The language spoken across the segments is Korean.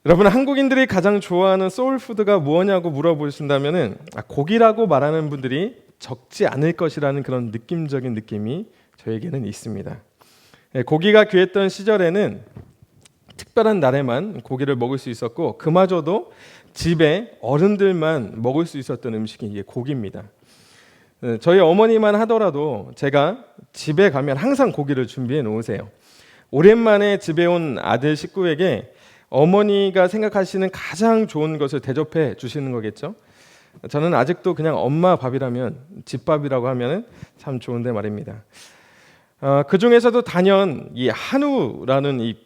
여러분, 한국인들이 가장 좋아하는 소울푸드가 무엇냐고 물어보신다면은 고기라고 말하는 분들이 적지 않을 것이라는 그런 느낌적인 느낌이 저에게는 있습니다. 고기가 귀했던 시절에는 특별한 날에만 고기를 먹을 수 있었고, 그마저도 집에 어른들만 먹을 수 있었던 음식이 이게 고기입니다. 저희 어머니만 하더라도 제가 집에 가면 항상 고기를 준비해 놓으세요. 오랜만에 집에 온 아들 식구에게 어머니가 생각하시는 가장 좋은 것을 대접해 주시는 거겠죠. 저는 아직도 그냥 엄마 밥이라면, 집밥이라고 하면 참 좋은데 말입니다. 그 중에서도 단연 이 한우라는 이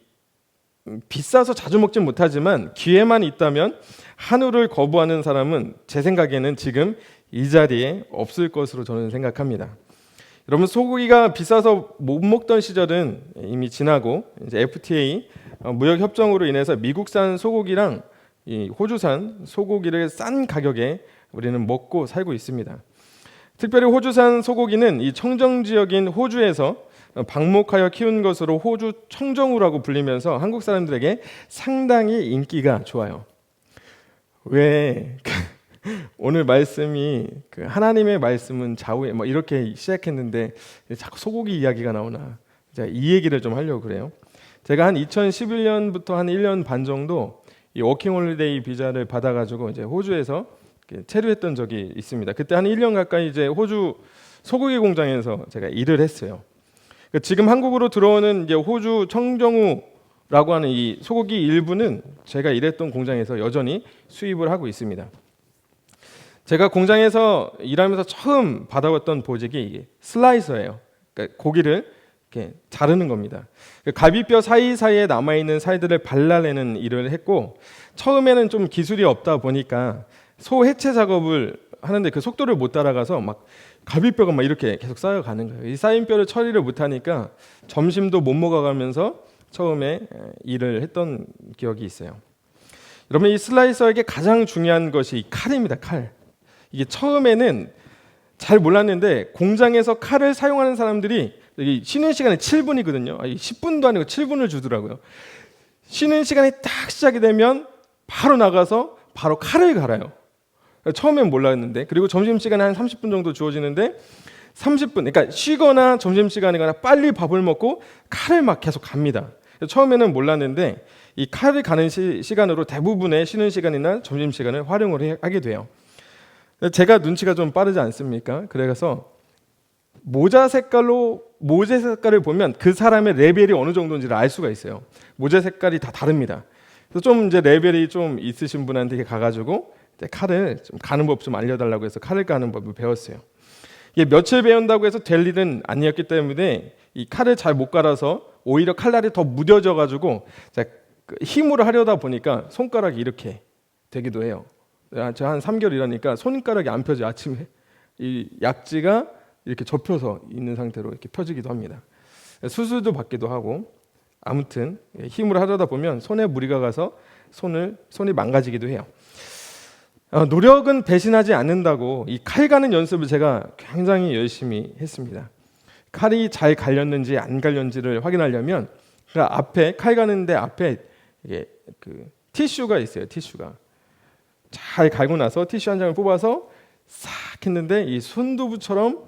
비싸서 자주 먹진 못하지만 기회만 있다면 한우를 거부하는 사람은 제 생각에는 지금 이 자리에 없을 것으로 저는 생각합니다. 여러분, 소고기가 비싸서 못 먹던 시절은 이미 지나고 이제 FTA 무역 협정으로 인해서 미국산 소고기랑 이 호주산 소고기를 싼 가격에 우리는 먹고 살고 있습니다. 특별히 호주산 소고기는 이 청정 지역인 호주에서 방목하여 키운 것으로 호주 청정우라고 불리면서 한국 사람들에게 상당히 인기가 좋아요. 왜 오늘 말씀이 하나님의 말씀은 좌우에 뭐 이렇게 시작했는데 자꾸 소고기 이야기가 나오나, 제가 이 얘기를 좀 하려고 그래요. 제가 한 2011년부터 한 1년 반 정도 이 워킹홀리데이 비자를 받아가지고 이제 호주에서 체류했던 적이 있습니다. 그때 한 1년 가까이 이제 호주 소고기 공장에서 제가 일을 했어요. 지금 한국으로 들어오는 이제 호주 청정우라고 하는 이 소고기 일부는 제가 일했던 공장에서 여전히 수입을 하고 있습니다. 제가 공장에서 일하면서 처음 받아봤던 보직이 이게 슬라이서예요. 그러니까 고기를 이렇게 자르는 겁니다. 갈비뼈 사이사이에 남아있는 살들을 발라내는 일을 했고, 처음에는 좀 기술이 없다 보니까 소 해체 작업을 하는데 그 속도를 못 따라가서 막 갈비뼈가 막 이렇게 계속 쌓여가는 거예요. 이 쌓인 뼈를 처리를 못하니까 점심도 못 먹어가면서 처음에 일을 했던 기억이 있어요. 여러분, 이 슬라이서에게 가장 중요한 것이 이 칼입니다. 칼. 이게 처음에는 잘 몰랐는데 공장에서 칼을 사용하는 사람들이 쉬는 시간이 7분이거든요. 10분도 아니고 7분을 주더라고요. 쉬는 시간이 딱 시작이 되면 바로 나가서 바로 칼을 갈아요. 처음엔 몰랐는데, 그리고 점심시간에 한 30분 정도 주어지는데 30분, 그러니까 쉬거나 점심시간이거나 빨리 밥을 먹고 칼을 막 계속 갑니다. 처음에는 몰랐는데 이 칼을 가는 시간으로 대부분의 쉬는 시간이나 점심시간을 활용을 하게 돼요. 제가 눈치가 좀 빠르지 않습니까? 그래서 모자 색깔을 보면 그 사람의 레벨이 어느 정도인지를 알 수가 있어요. 모자 색깔이 다 다릅니다. 그래서 좀 이제 레벨이 좀 있으신 분한테 가가지고 칼을 좀 가는 법 좀 알려달라고 해서 칼을 가는 법을 배웠어요. 이게 며칠 배운다고 해서 될 일은 아니었기 때문에 이 칼을 잘 못 갈아서 오히려 칼날이 더 무뎌져가지고 힘으로 하려다 보니까 손가락이 이렇게 되기도 해요. 제가 한 3개월 일하니까 손가락이 안 펴져요. 아침에 이 약지가 이렇게 접혀서 있는 상태로 이렇게 펴지기도 합니다. 수술도 받기도 하고, 아무튼 힘으로 하려다 보면 손에 무리가 가서 손이 망가지기도 해요. 노력은 배신하지 않는다고 이 칼 가는 연습을 제가 굉장히 열심히 했습니다. 칼이 잘 갈렸는지 안 갈렸는지를 확인하려면 그 앞에 칼 가는데 앞에 이게 티슈가 있어요. 티슈가 잘 갈고 나서 티슈 한 장을 뽑아서 싹 했는데 이 순두부처럼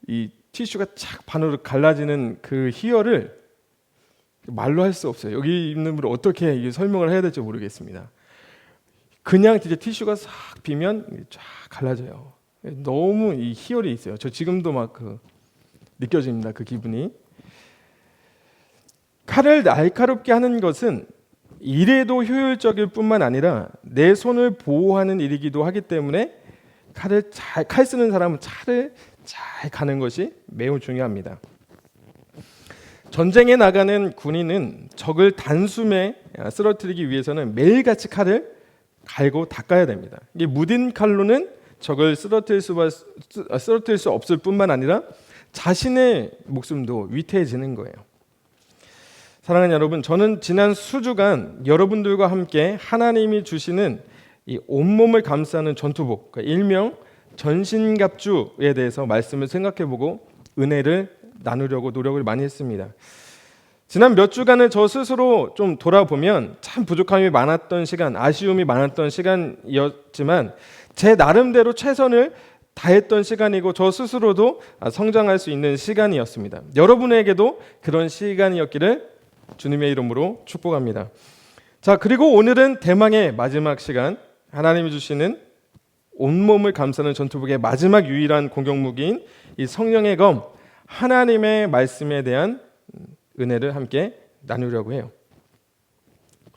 이 티슈가 착 반으로 갈라지는 그 희열을 말로 할 수 없어요. 여기 있는 분을 어떻게 설명을 해야 될지 모르겠습니다. 그냥 진짜 티슈가 싹 비면 쫙 갈라져요. 너무 이 희열이 있어요. 저 지금도 막 느껴집니다. 그 기분이. 칼을 날카롭게 하는 것은 일에도 효율적일 뿐만 아니라 내 손을 보호하는 일이기도 하기 때문에 칼 쓰는 사람은 칼을 잘 가는 것이 매우 중요합니다. 전쟁에 나가는 군인은 적을 단숨에 쓰러뜨리기 위해서는 매일같이 칼을 갈고 닦아야 됩니다. 이게 무딘 칼로는 적을 쓰러뜨릴 수 없을 뿐만 아니라 자신의 목숨도 위태해지는 거예요. 사랑하는 여러분, 저는 지난 수주간 여러분들과 함께 하나님이 주시는 이 온몸을 감싸는 전투복, 일명 전신갑주에 대해서 말씀을 생각해보고 은혜를 나누려고 노력을 많이 했습니다. 지난 몇 주간을 저 스스로 좀 돌아보면 참 부족함이 많았던 시간, 아쉬움이 많았던 시간이었지만 제 나름대로 최선을 다했던 시간이고 저 스스로도 성장할 수 있는 시간이었습니다. 여러분에게도 그런 시간이었기를 주님의 이름으로 축복합니다. 자, 그리고 오늘은 대망의 마지막 시간, 하나님이 주시는 온몸을 감싸는 전투복의 마지막 유일한 공격 무기인 이 성령의 검, 하나님의 말씀에 대한 은혜를 함께 나누려고 해요.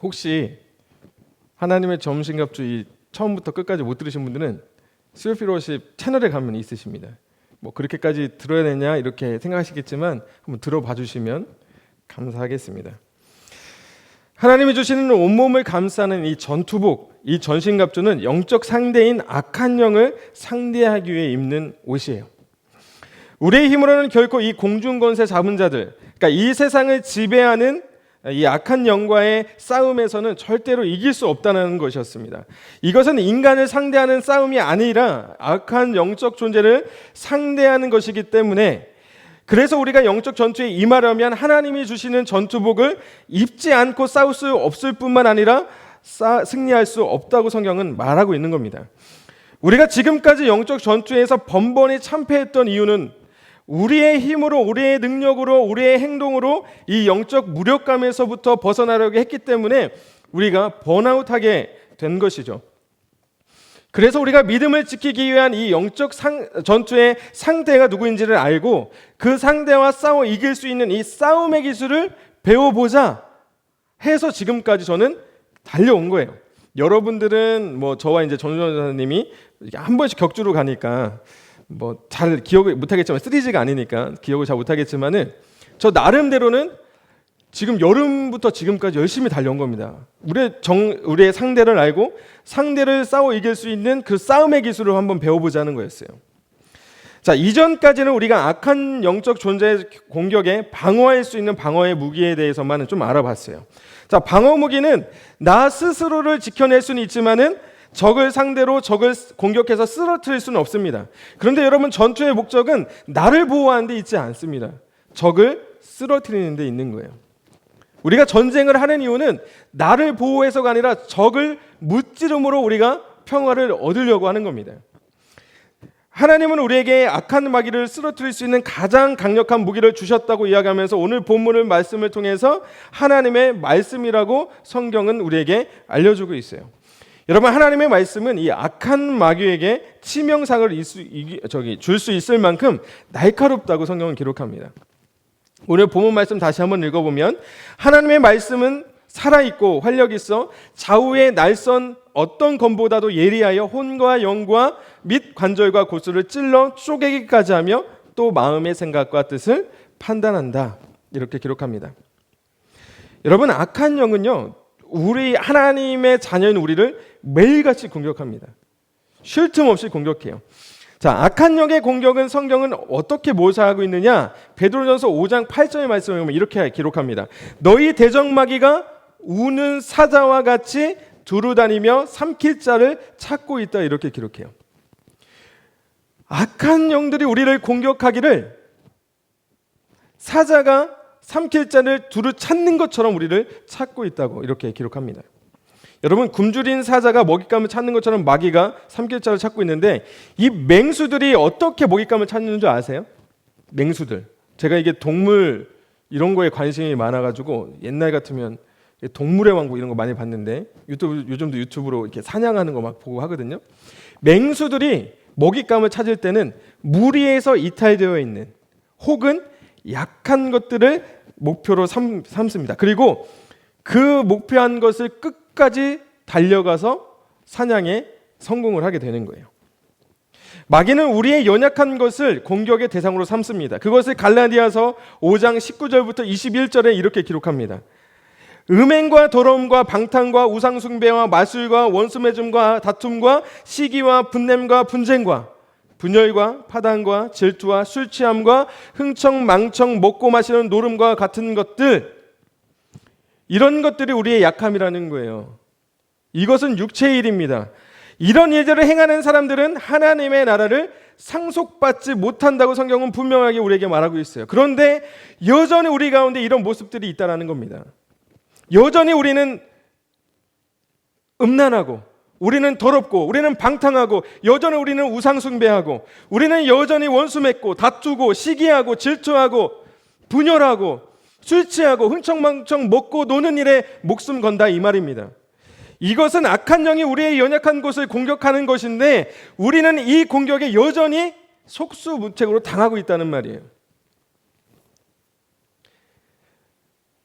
혹시 하나님의 점심갑주 처음부터 끝까지 못 들으신 분들은 스피로십 채널에 가면 있으십니다. 뭐 그렇게까지 들어야 되냐 이렇게 생각하시겠지만 한번 들어봐 주시면 감사하겠습니다. 하나님이 주시는 온몸을 감싸는 이 전투복, 이 전신갑주는 영적 상대인 악한 영을 상대하기 위해 입는 옷이에요. 우리의 힘으로는 결코 이 공중권세 잡은 자들, 그러니까 이 세상을 지배하는 이 악한 영과의 싸움에서는 절대로 이길 수 없다는 것이었습니다. 이것은 인간을 상대하는 싸움이 아니라 악한 영적 존재를 상대하는 것이기 때문에, 그래서 우리가 영적 전투에 임하려면 하나님이 주시는 전투복을 입지 않고 싸울 수 없을 뿐만 아니라 승리할 수 없다고 성경은 말하고 있는 겁니다. 우리가 지금까지 영적 전투에서 번번이 참패했던 이유는 우리의 힘으로, 우리의 능력으로, 우리의 행동으로 이 영적 무력감에서부터 벗어나려고 했기 때문에 우리가 번아웃하게 된 것이죠. 그래서 우리가 믿음을 지키기 위한 이 영적 전투의 상대가 누구인지를 알고 그 상대와 싸워 이길 수 있는 이 싸움의 기술을 배워보자 해서 지금까지 저는 달려온 거예요. 여러분들은 뭐 저와 이제 전전사님이 한 번씩 격주로 가니까 뭐 잘 기억을 못하겠지만 시리즈가 아니니까 기억을 잘 못하겠지만은 저 나름대로는 지금 여름부터 지금까지 열심히 달려온 겁니다. 우리의 상대를 알고 상대를 싸워 이길 수 있는 그 싸움의 기술을 한번 배워보자는 거였어요. 자, 이전까지는 우리가 악한 영적 존재의 공격에 방어할 수 있는 방어의 무기에 대해서만 좀 알아봤어요. 자, 방어 무기는 나 스스로를 지켜낼 수는 있지만은 적을 상대로 적을 공격해서 쓰러뜨릴 수는 없습니다. 그런데 여러분, 전투의 목적은 나를 보호하는 데 있지 않습니다. 적을 쓰러뜨리는 데 있는 거예요. 우리가 전쟁을 하는 이유는 나를 보호해서가 아니라 적을 무찌름으로 우리가 평화를 얻으려고 하는 겁니다. 하나님은 우리에게 악한 마귀를 쓰러뜨릴 수 있는 가장 강력한 무기를 주셨다고 이야기하면서 오늘 본문을 말씀을 통해서 하나님의 말씀이라고 성경은 우리에게 알려주고 있어요. 여러분, 하나님의 말씀은 이 악한 마귀에게 치명상을 줄 수 있을 만큼 날카롭다고 성경은 기록합니다. 오늘 본문 말씀 다시 한번 읽어보면 하나님의 말씀은 살아있고 활력 있어 좌우의 날선 어떤 검보다도 예리하여 혼과 영과 및 관절과 골수를 찔러 쪼개기까지 하며 또 마음의 생각과 뜻을 판단한다. 이렇게 기록합니다. 여러분, 악한 영은요, 우리 하나님의 자녀인 우리를 매일같이 공격합니다. 쉴 틈 없이 공격해요. 자, 악한 영의 공격은 성경은 어떻게 묘사하고 있느냐? 베드로전서 5장 8절의 말씀을 보면 이렇게 기록합니다. 너희 대적마귀가 우는 사자와 같이 두루다니며 삼킬 자를 찾고 있다. 이렇게 기록해요. 악한 영들이 우리를 공격하기를 사자가 삼킬 자를 두루 찾는 것처럼 우리를 찾고 있다고 이렇게 기록합니다. 여러분, 굶주린 사자가 먹잇감을 찾는 것처럼 마귀가 삼킬 자를 찾고 있는데 이 맹수들이 어떻게 먹잇감을 찾는 줄 아세요? 맹수들. 제가 이게 동물 이런 거에 관심이 많아가지고 옛날 같으면 동물의 왕국 이런 거 많이 봤는데 요즘도 유튜브로 이렇게 사냥하는 거 막 보고 하거든요. 맹수들이 먹잇감을 찾을 때는 무리에서 이탈되어 있는 혹은 약한 것들을 목표로 삼습니다. 그리고 그 목표한 것을 끝까지 달려가서 사냥에 성공을 하게 되는 거예요. 마귀는 우리의 연약한 것을 공격의 대상으로 삼습니다. 그것을 갈라디아서 5장 19절부터 21절에 이렇게 기록합니다. 음행과 더러움과 방탕과 우상숭배와 마술과 원수매줌과 다툼과 시기와 분냄과 분쟁과 분열과 파당과 질투와 술취함과 흥청망청 먹고 마시는 노름과 같은 것들, 이런 것들이 우리의 약함이라는 거예요. 이것은 육체의 일입니다. 이런 일들을 행하는 사람들은 하나님의 나라를 상속받지 못한다고 성경은 분명하게 우리에게 말하고 있어요. 그런데 여전히 우리 가운데 이런 모습들이 있다는 겁니다. 여전히 우리는 음란하고, 우리는 더럽고, 우리는 방탕하고, 여전히 우리는 우상 숭배하고, 우리는 여전히 원수 맺고, 다투고, 시기하고, 질투하고, 분열하고, 술 취하고, 흥청망청 먹고 노는 일에 목숨 건다, 이 말입니다. 이것은 악한 영이 우리의 연약한 곳을 공격하는 것인데 우리는 이 공격에 여전히 속수무책으로 당하고 있다는 말이에요.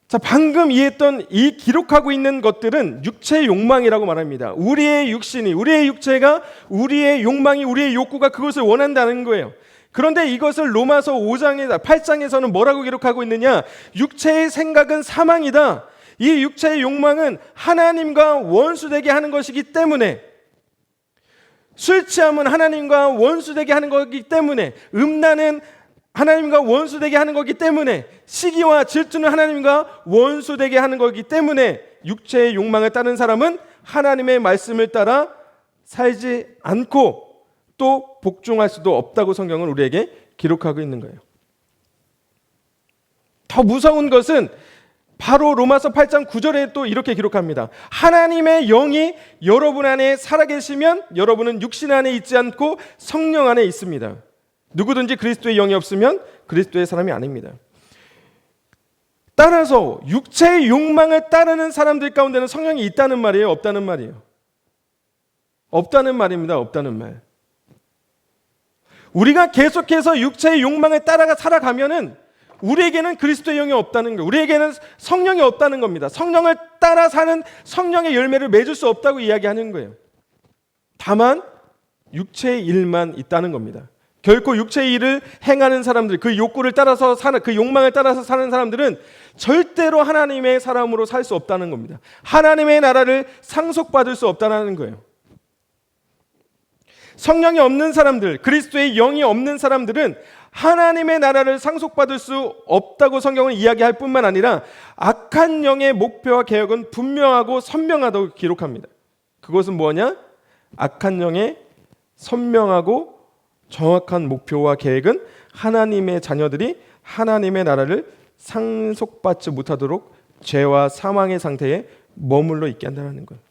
자, 방금 이해했던 이 기록하고 있는 것들은 육체의 욕망이라고 말합니다. 우리의 육신이, 우리의 육체가, 우리의 욕망이, 우리의 욕구가 그것을 원한다는 거예요. 그런데 이것을 로마서 8장에서는 뭐라고 기록하고 있느냐? 육체의 생각은 사망이다. 이 육체의 욕망은 하나님과 원수되게 하는 것이기 때문에, 술 취함은 하나님과 원수되게 하는 것이기 때문에, 음란은 하나님과 원수되게 하는 것이기 때문에, 시기와 질투는 하나님과 원수되게 하는 것이기 때문에 육체의 욕망을 따른 사람은 하나님의 말씀을 따라 살지 않고 또 복종할 수도 없다고 성경은 우리에게 기록하고 있는 거예요. 더 무서운 것은 바로 로마서 8장 9절에 또 이렇게 기록합니다. 하나님의 영이 여러분 안에 살아계시면 여러분은 육신 안에 있지 않고 성령 안에 있습니다. 누구든지 그리스도의 영이 없으면 그리스도의 사람이 아닙니다. 따라서 육체의 욕망을 따르는 사람들 가운데는 성령이 있다는 말이에요? 없다는 말이에요? 없다는 말입니다. 없다는 말. 우리가 계속해서 육체의 욕망을 따라가 살아가면은 우리에게는 그리스도의 영이 없다는 거예요. 우리에게는 성령이 없다는 겁니다. 성령을 따라 사는 성령의 열매를 맺을 수 없다고 이야기하는 거예요. 다만 육체의 일만 있다는 겁니다. 결코 육체의 일을 행하는 사람들, 그 욕구를 따라서 사는, 그 욕망을 따라서 사는 사람들은 절대로 하나님의 사람으로 살 수 없다는 겁니다. 하나님의 나라를 상속받을 수 없다는 거예요. 성령이 없는 사람들, 그리스도의 영이 없는 사람들은 하나님의 나라를 상속받을 수 없다고 성경은 이야기할 뿐만 아니라 악한 영의 목표와 계획은 분명하고 선명하다고 기록합니다. 그것은 뭐냐? 악한 영의 선명하고 정확한 목표와 계획은 하나님의 자녀들이 하나님의 나라를 상속받지 못하도록 죄와 사망의 상태에 머물러 있게 한다는 거예요.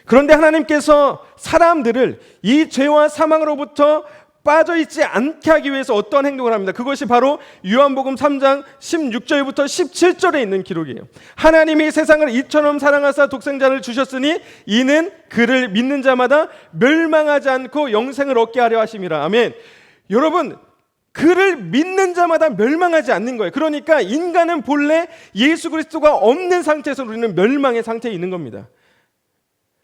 그런데 하나님께서 사람들을 이 죄와 사망으로부터 빠져있지 않게 하기 위해서 어떤 행동을 합니다. 그것이 바로 요한복음 3장 16절부터 17절에 있는 기록이에요. 하나님이 세상을 이처럼 사랑하사 독생자를 주셨으니 이는 그를 믿는 자마다 멸망하지 않고 영생을 얻게 하려 하심이라. 아멘. 여러분, 그를 믿는 자마다 멸망하지 않는 거예요. 그러니까 인간은 본래 예수 그리스도가 없는 상태에서 우리는 멸망의 상태에 있는 겁니다.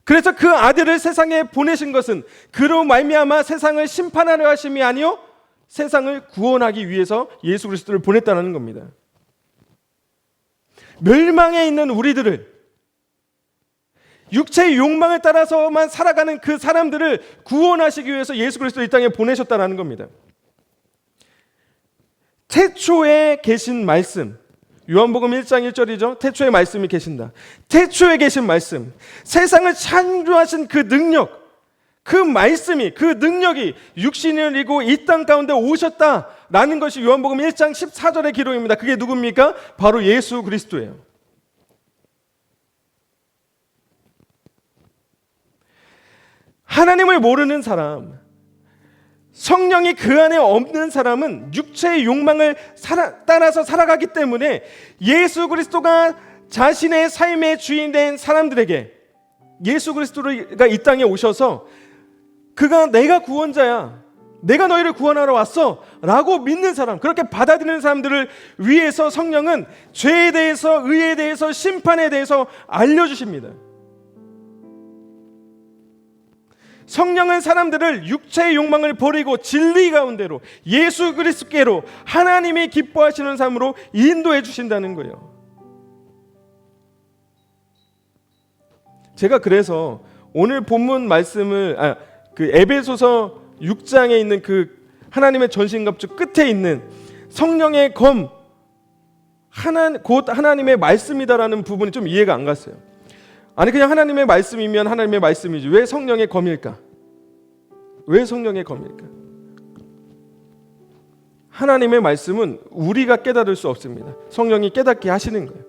그래서 그 아들을 세상에 보내신 것은 그로 말미암아 세상을 심판하려 하심이 아니요 세상을 구원하기 위해서 예수 그리스도를 보냈다는 겁니다. 멸망에 있는 우리들을, 육체의 욕망을 따라서만 살아가는 그 사람들을 구원하시기 위해서 예수 그리스도를 이 땅에 보내셨다는 겁니다. 태초에 계신 말씀, 요한복음 1장 1절이죠. 태초에 말씀이 계신다. 태초에 계신 말씀, 세상을 창조하신 그 능력, 그 말씀이, 그 능력이 육신을 입고 이 땅 가운데 오셨다라는 것이 요한복음 1장 14절의 기록입니다. 그게 누굽니까? 바로 예수 그리스도예요. 하나님을 모르는 사람, 성령이 그 안에 없는 사람은 육체의 욕망을 따라서 살아가기 때문에 예수 그리스도가 자신의 삶의 주인 된 사람들에게, 예수 그리스도가 이 땅에 오셔서 그가 내가 구원자야, 내가 너희를 구원하러 왔어 라고 믿는 사람, 그렇게 받아들이는 사람들을 위해서 성령은 죄에 대해서, 의에 대해서, 심판에 대해서 알려주십니다. 성령은 사람들을 육체의 욕망을 버리고 진리 가운데로, 예수 그리스도께로, 하나님이 기뻐하시는 삶으로 인도해 주신다는 거예요. 제가 그래서 오늘 본문 말씀을 그 에베소서 6장에 있는 그 하나님의 전신갑주 끝에 있는 성령의 검, 곧 하나님의 말씀이다라는 부분이 좀 이해가 안 갔어요. 아니 그냥 하나님의 말씀이면 하나님의 말씀이지 왜 성령의 검일까? 왜 성령의 검입니까? 하나님의 말씀은 우리가 깨달을 수 없습니다. 성령이 깨닫게 하시는 거예요.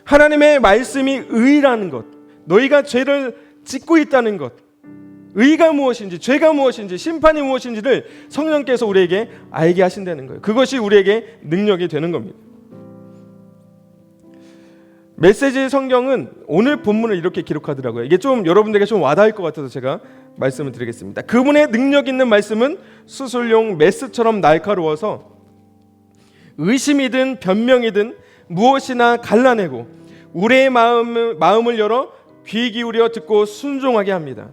하나님의 말씀이 의라는 것, 너희가 죄를 짓고 있다는 것, 의가 무엇인지, 죄가 무엇인지, 심판이 무엇인지를 성령께서 우리에게 알게 하신다는 거예요. 그것이 우리에게 능력이 되는 겁니다. 메시지 성경은 오늘 본문을 이렇게 기록하더라고요. 이게 좀 여러분들에게 좀 와닿을 것 같아서 제가 말씀을 드리겠습니다. 그분의 능력 있는 말씀은 수술용 메스처럼 날카로워서 의심이든 변명이든 무엇이나 갈라내고 우리의 마음을 열어 귀 기울여 듣고 순종하게 합니다.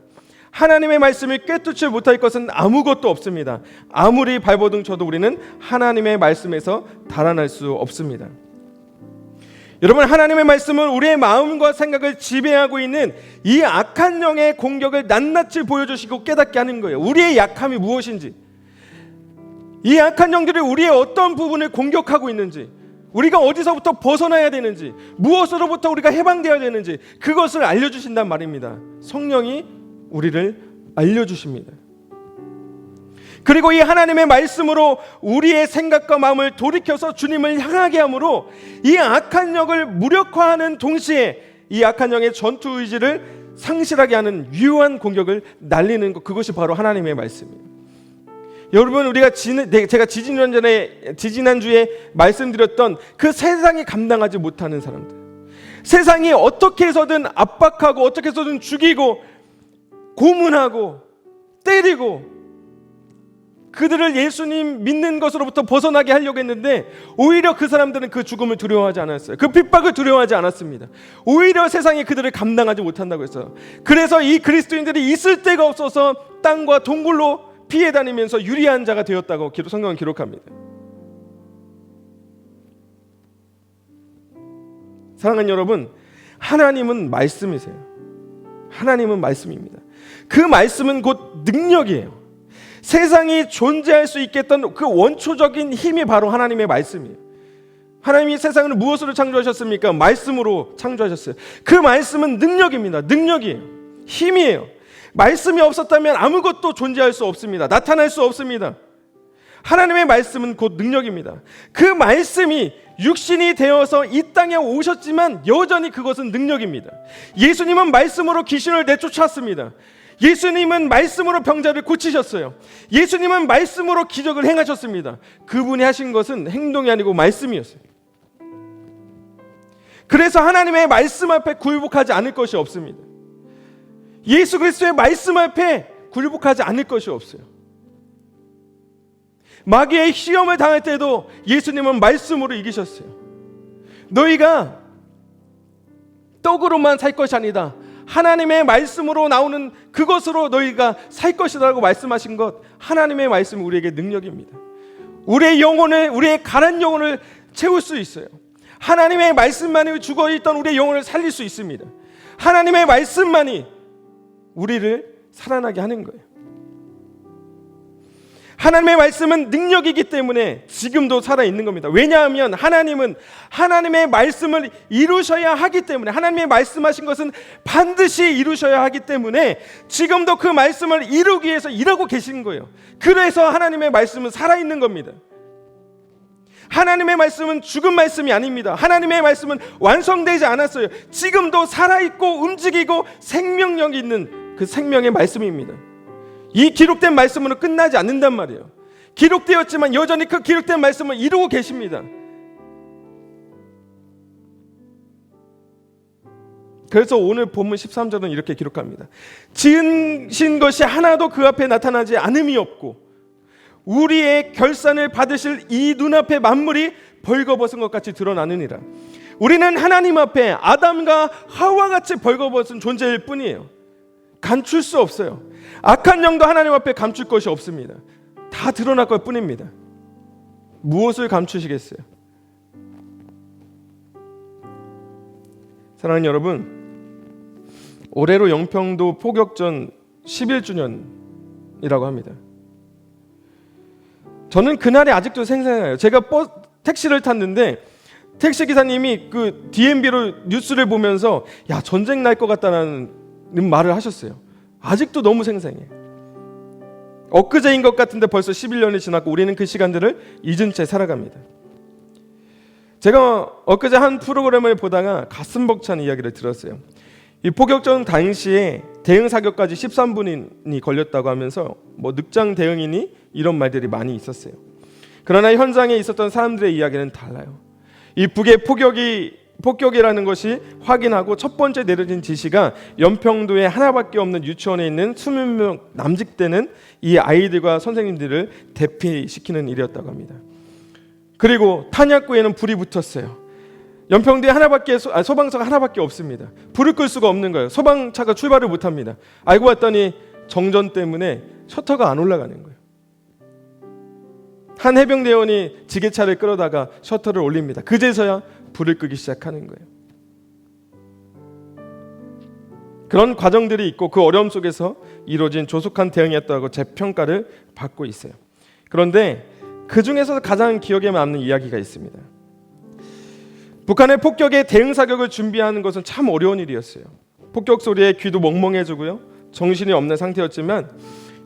하나님의 말씀을 꿰뚫지 못할 것은 아무것도 없습니다. 아무리 발버둥 쳐도 우리는 하나님의 말씀에서 달아날 수 없습니다. 여러분, 하나님의 말씀은 우리의 마음과 생각을 지배하고 있는 이 악한 영의 공격을 낱낱이 보여주시고 깨닫게 하는 거예요. 우리의 약함이 무엇인지, 이 악한 영들이 우리의 어떤 부분을 공격하고 있는지, 우리가 어디서부터 벗어나야 되는지, 무엇으로부터 우리가 해방되어야 되는지 그것을 알려주신단 말입니다. 성령이 우리를 알려주십니다. 그리고 이 하나님의 말씀으로 우리의 생각과 마음을 돌이켜서 주님을 향하게 함으로 이 악한 영을 무력화하는 동시에 이 악한 영의 전투 의지를 상실하게 하는 유효한 공격을 날리는 것, 그것이 바로 하나님의 말씀이에요. 여러분, 우리가 제가 지지난주에 말씀드렸던 그 세상이 감당하지 못하는 사람들, 세상이 어떻게 해서든 압박하고 어떻게 해서든 죽이고 고문하고 때리고 그들을 예수님 믿는 것으로부터 벗어나게 하려고 했는데 오히려 그 사람들은 그 죽음을 두려워하지 않았어요. 그 핍박을 두려워하지 않았습니다. 오히려 세상이 그들을 감당하지 못한다고 했어요. 그래서 이 그리스도인들이 있을 데가 없어서 땅과 동굴로 피해 다니면서 유리한 자가 되었다고 성경은 기록합니다. 사랑하는 여러분, 하나님은 말씀이세요. 하나님은 말씀입니다. 그 말씀은 곧 능력이에요. 세상이 존재할 수 있게 했던 그 원초적인 힘이 바로 하나님의 말씀이에요. 하나님이 세상을 무엇으로 창조하셨습니까? 말씀으로 창조하셨어요. 그 말씀은 능력입니다. 능력이에요. 힘이에요. 말씀이 없었다면 아무것도 존재할 수 없습니다. 나타날 수 없습니다. 하나님의 말씀은 곧 능력입니다. 그 말씀이 육신이 되어서 이 땅에 오셨지만 여전히 그것은 능력입니다. 예수님은 말씀으로 귀신을 내쫓았습니다. 예수님은 말씀으로 병자를 고치셨어요. 예수님은 말씀으로 기적을 행하셨습니다. 그분이 하신 것은 행동이 아니고 말씀이었어요. 그래서 하나님의 말씀 앞에 굴복하지 않을 것이 없습니다. 예수 그리스도의 말씀 앞에 굴복하지 않을 것이 없어요. 마귀의 시험을 당할 때도 예수님은 말씀으로 이기셨어요. 너희가 떡으로만 살 것이 아니다, 하나님의 말씀으로 나오는 그것으로 너희가 살 것이라고 말씀하신 것, 하나님의 말씀은 우리에게 능력입니다. 우리의 영혼을, 우리의 가난 영혼을 채울 수 있어요. 하나님의 말씀만이 죽어있던 우리의 영혼을 살릴 수 있습니다. 하나님의 말씀만이 우리를 살아나게 하는 거예요. 하나님의 말씀은 능력이기 때문에 지금도 살아있는 겁니다. 왜냐하면 하나님은 하나님의 말씀을 이루셔야 하기 때문에, 하나님의 말씀하신 것은 반드시 이루셔야 하기 때문에 지금도 그 말씀을 이루기 위해서 일하고 계신 거예요. 그래서 하나님의 말씀은 살아있는 겁니다. 하나님의 말씀은 죽은 말씀이 아닙니다. 하나님의 말씀은 완성되지 않았어요. 지금도 살아있고 움직이고 생명력이 있는 그 생명의 말씀입니다. 이 기록된 말씀으로 끝나지 않는단 말이에요. 기록되었지만 여전히 그 기록된 말씀을 이루고 계십니다. 그래서 오늘 본문 13절은 이렇게 기록합니다. 지으신 것이 하나도 그 앞에 나타나지 않음이 없고 우리의 결산을 받으실 이 눈앞의 만물이 벌거벗은 것 같이 드러나느니라. 우리는 하나님 앞에 아담과 하와 같이 벌거벗은 존재일 뿐이에요. 감출 수 없어요. 악한 영도 하나님 앞에 감출 것이 없습니다. 다 드러날 것 뿐입니다. 무엇을 감추시겠어요? 사랑하는 여러분, 올해로 영평도 포격전 11주년이라고 합니다. 저는 그날이 아직도 생생해요. 제가 택시를 탔는데 택시 기사님이 그 DMB로 뉴스를 보면서 야, 전쟁 날 것 같다는 말을 하셨어요. 아직도 너무 생생해. 엊그제인 것 같은데 벌써 11년이 지났고 우리는 그 시간들을 잊은 채 살아갑니다. 제가 엊그제 한 프로그램을 보다가 가슴 벅찬 이야기를 들었어요. 이 포격전 당시에 대응 사격까지 13분이 걸렸다고 하면서 뭐 늑장 대응이니 이런 말들이 많이 있었어요. 그러나 현장에 있었던 사람들의 이야기는 달라요. 이 북의 폭격이라는 것이 확인하고 첫 번째 내려진 지시가 연평도에 하나밖에 없는 유치원에 있는 20명 남직되는 이 아이들과 선생님들을 대피시키는 일이었다고 합니다. 그리고 탄약고에는 불이 붙었어요. 연평도에 소방서가 하나밖에 없습니다. 불을 끌 수가 없는 거예요. 소방차가 출발을 못합니다. 알고 봤더니 정전 때문에 셔터가 안 올라가는 거예요. 한 해병대원이 지게차를 끌어다가 셔터를 올립니다. 그제서야 불을 끄기 시작하는 거예요. 그런 과정들이 있고 그 어려움 속에서 이루어진 조속한 대응이었다고 재평가를 받고 있어요. 그런데 그 중에서 가장 기억에 남는 이야기가 있습니다. 북한의 폭격에 대응 사격을 준비하는 것은 참 어려운 일이었어요. 폭격 소리에 귀도 멍멍해지고요. 정신이 없는 상태였지만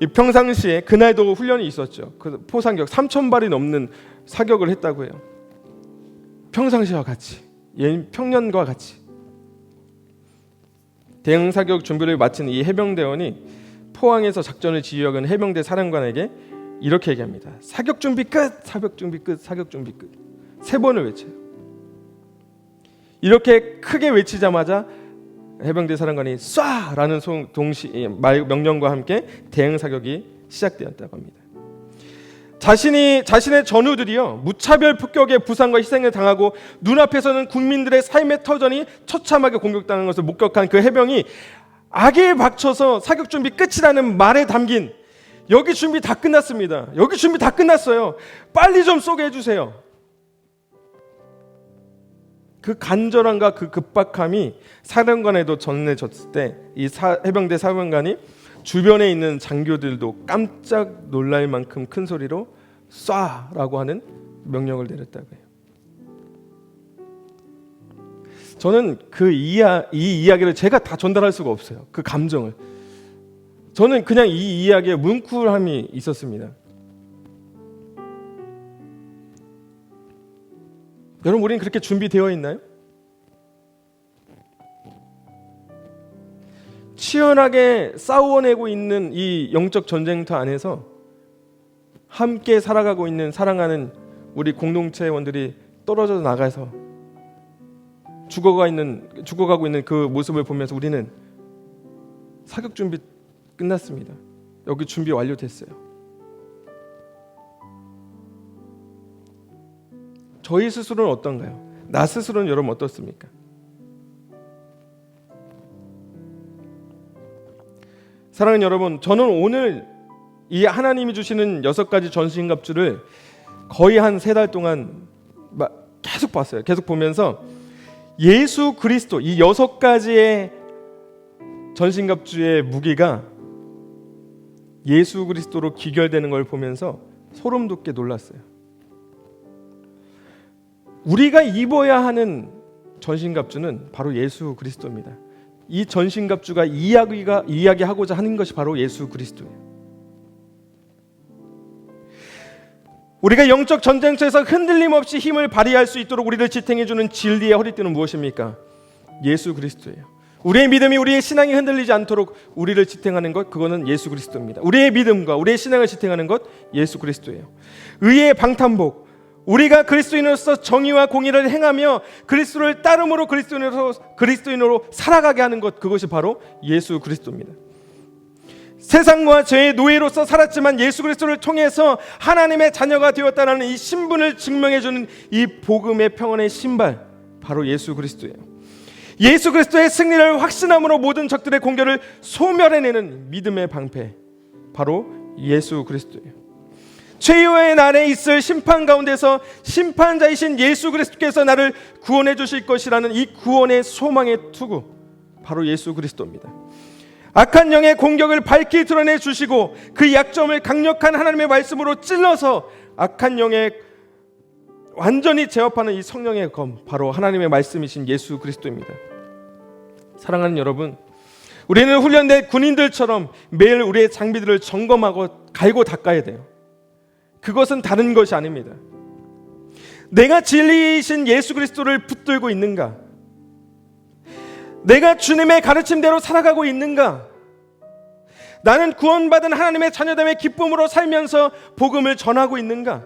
이 평상시에 그날도 훈련이 있었죠. 그 포상격 3,000발이 넘는 사격을 했다고 해요. 평상시와 같이, 평년과 같이. 대응 사격 준비를 마친 이 해병대원이 포항에서 작전을 지휘하는 해병대 사령관에게 이렇게 얘기합니다. 사격 준비 끝, 사격 준비 끝, 사격 준비 끝. 3번을 외쳐요. 이렇게 크게 외치자마자 해병대 사령관이 쏴라는 명령과 함께 대응 사격이 시작되었다고 합니다. 자신의 전우들이요 무차별 폭격에 부상과 희생을 당하고 눈앞에서는 국민들의 삶의 터전이 처참하게 공격당하는 것을 목격한 그 해병이 악에 박쳐서 사격 준비 끝이라는 말에 담긴 여기 준비 다 끝났습니다. 여기 준비 다 끝났어요. 빨리 좀 쏘게 해주세요. 그 간절함과 그 급박함이 사령관에도 전해졌을 때 이 해병대 사령관이 주변에 있는 장교들도 깜짝 놀랄 만큼 큰 소리로 쏴라고 하는 명령을 내렸다고 해요. 저는 이 이야기를 제가 다 전달할 수가 없어요. 그 감정을. 저는 그냥 이 이야기에 뭉클함이 있었습니다. 여러분, 우리는 그렇게 준비되어 있나요? 치열하게 싸워내고 있는 이 영적 전쟁터 안에서 함께 살아가고 있는 사랑하는 우리 공동체원들이 떨어져 나가서 죽어가고 있는 그 모습을 보면서 우리는 사격 준비 끝났습니다. 여기 준비 완료됐어요. 저희 스스로는 어떤가요? 나 스스로는 여러분 어떻습니까? 사랑하는 여러분, 저는 오늘 이 하나님이 주시는 6가지 전신갑주를 거의 한 3달 동안 계속 봤어요. 계속 보면서 예수 그리스도 이 6가지의 전신갑주의 무기가 예수 그리스도로 귀결되는 걸 보면서 소름 돋게 놀랐어요. 우리가 입어야 하는 전신갑주는 바로 예수 그리스도입니다. 이 전신갑주가 이야기하고자 하는 것이 바로 예수 그리스도예요. 우리가 영적 전쟁터에서 흔들림 없이 힘을 발휘할 수 있도록 우리를 지탱해주는 진리의 허리띠는 무엇입니까? 예수 그리스도예요. 우리의 믿음이 우리의 신앙이 흔들리지 않도록 우리를 지탱하는 것, 그거는 예수 그리스도입니다. 우리의 믿음과 우리의 신앙을 지탱하는 것, 예수 그리스도예요. 의의 방탄복, 우리가 그리스도인으로서 정의와 공의를 행하며 그리스도를 따름으로 그리스도인으로 살아가게 하는 것, 그것이 바로 예수 그리스도입니다. 세상과 죄의 노예로서 살았지만 예수 그리스도를 통해서 하나님의 자녀가 되었다는 이 신분을 증명해주는 이 복음의 평안의 신발, 바로 예수 그리스도예요. 예수 그리스도의 승리를 확신함으로 모든 적들의 공격을 소멸해내는 믿음의 방패, 바로 예수 그리스도예요. 최후의 날에 있을 심판 가운데서 심판자이신 예수 그리스도께서 나를 구원해 주실 것이라는 이 구원의 소망의 투구, 바로 예수 그리스도입니다. 악한 영의 공격을 밝히 드러내 주시고 그 약점을 강력한 하나님의 말씀으로 찔러서 악한 영의 완전히 제압하는 이 성령의 검, 바로 하나님의 말씀이신 예수 그리스도입니다. 사랑하는 여러분, 우리는 훈련된 군인들처럼 매일 우리의 장비들을 점검하고 갈고 닦아야 돼요. 그것은 다른 것이 아닙니다. 내가 진리이신 예수 그리스도를 붙들고 있는가? 내가 주님의 가르침대로 살아가고 있는가? 나는 구원받은 하나님의 자녀됨의 기쁨으로 살면서 복음을 전하고 있는가?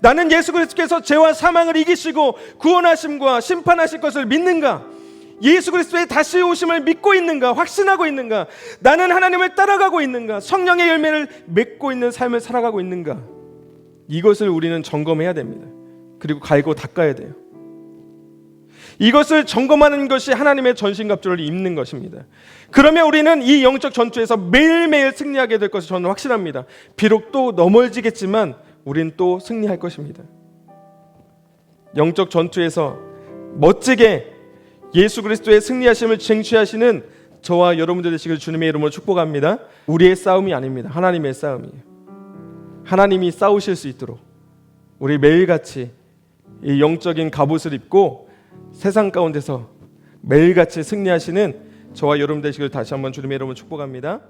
나는 예수 그리스도께서 죄와 사망을 이기시고 구원하심과 심판하실 것을 믿는가? 예수 그리스도의 다시 오심을 믿고 있는가? 확신하고 있는가? 나는 하나님을 따라가고 있는가? 성령의 열매를 맺고 있는 삶을 살아가고 있는가? 이것을 우리는 점검해야 됩니다. 그리고 갈고 닦아야 돼요. 이것을 점검하는 것이 하나님의 전신갑주를 입는 것입니다. 그러면 우리는 이 영적 전투에서 매일매일 승리하게 될 것을 저는 확신합니다. 비록 또 넘어지겠지만 우리는 또 승리할 것입니다. 영적 전투에서 멋지게 예수 그리스도의 승리하심을 쟁취하시는 저와 여러분들 되시길 주님의 이름으로 축복합니다. 우리의 싸움이 아닙니다. 하나님의 싸움이에요. 하나님이 싸우실 수 있도록 우리 매일같이 이 영적인 갑옷을 입고 세상 가운데서 매일같이 승리하시는 저와 여러분 되시길 다시 한번 주님의 이름으로 축복합니다.